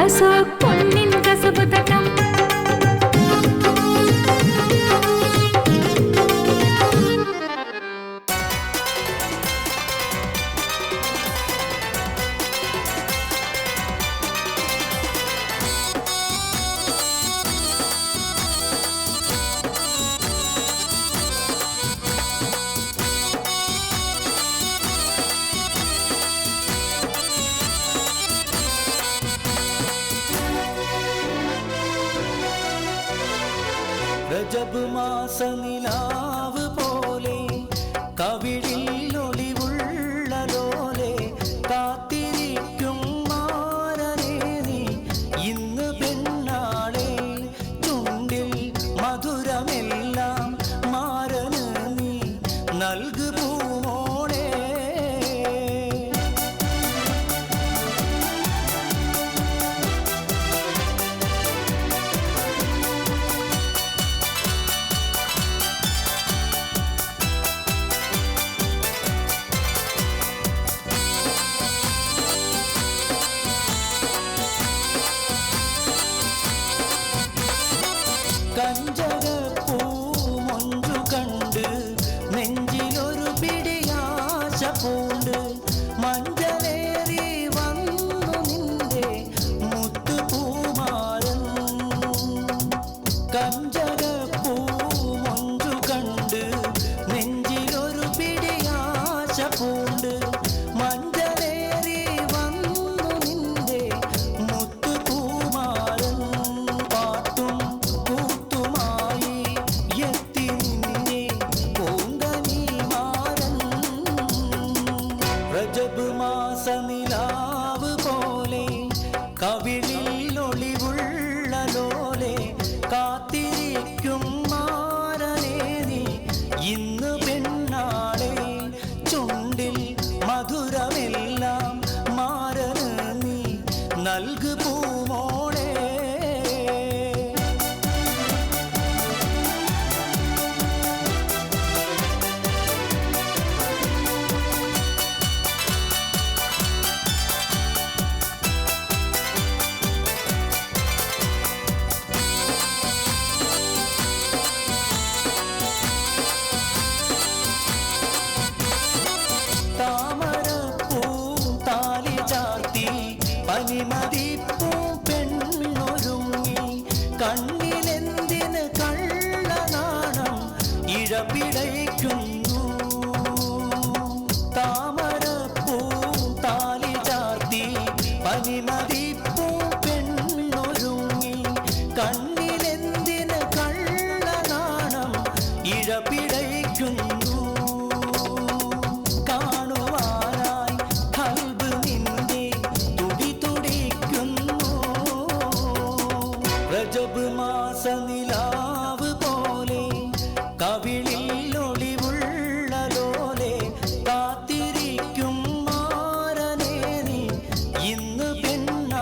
മനസ്സോ പൊന്നിൻ Khasab തട്ടം. രജബ് മാസ നിലാവ് പോലെ കവിളിൽ ഒളിവുള്ള ലോലെ കാത്തിരിക്കും മാരനേ നീ ഇന്ന് പെണ്ണാളെ ചുണ്ടിൽ മധുരമെല്ലാം മാരന് നീ നൽകു പൂമോളെ. കഞ്ചകപ്പൂ മൊഞ്ചു കണ്ട് നെഞ്ചിലൊരു പിടിയാശ പൂണ്ട് മഞ്ചലേറി വന്നു നിന്റെ മുത്തുപൂമാരൻ. കഞ്ചകപ്പൂ മൊഞ്ചു കണ്ട് നെഞ്ചിലൊരു പിടിയാശ പൂണ്ട് മഞ്ചലേറി വന്നു നിന്റെ മുത്തുപൂമാരൻ. പാട്ടും കൂത്തുമായി എത്തി നിന്നെ പൂങ്കനി മാരൻ. രജബ് മാസ നിലാവ് പോലെ കവിളിൽ ഒളിവുള്ള ലോലെ കാത്തിരിക്കും മാരനേ നീ ഇന്ന് പെണ്ണാളെ ചുണ്ടിൽ മധുരമെല്ലാം മാരന് നീ നൽകു പൂമോളെ. താമരപ്പൂ താലി ചാർത്തി പനിമതിപ്പൂ പെണ്ണൊരുങ്ങി കണ്ണിലെന്തിന് കള്ളനാണം ഇഴപിടയ്ക്കുന്നു. താമരപ്പൂ താലി ചാർത്തി പനിമതിപ്പൂ പെണ്ണൊരുങ്ങി കണ്ണിലെന്തിന് കള്ളനാണം ഇഴപിടയ്ക്കുന്നു. കാണുവാനായി കൽബ് നിന്റെ തുടി തുടിക്കുന്നു. രജബ് മാസ നിലാവ് പോലെ കവിളിൽ ഒളിവുള്ള ലോലെ കാത്തിരിക്കും മാരനേ നീ ഇന്ന് പെണ്ണ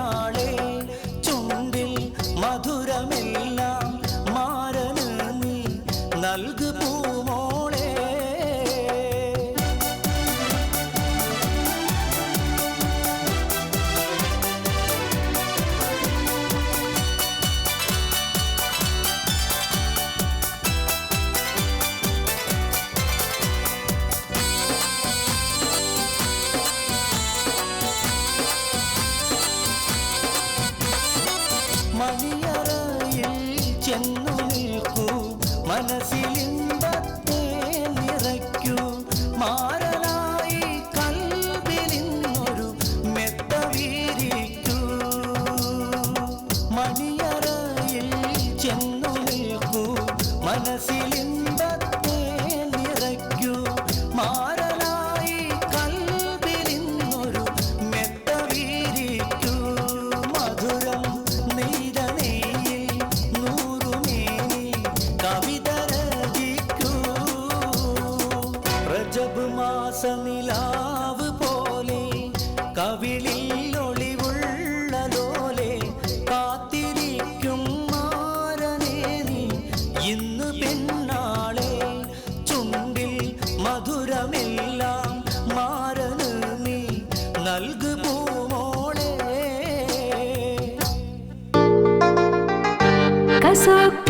കസോക്ക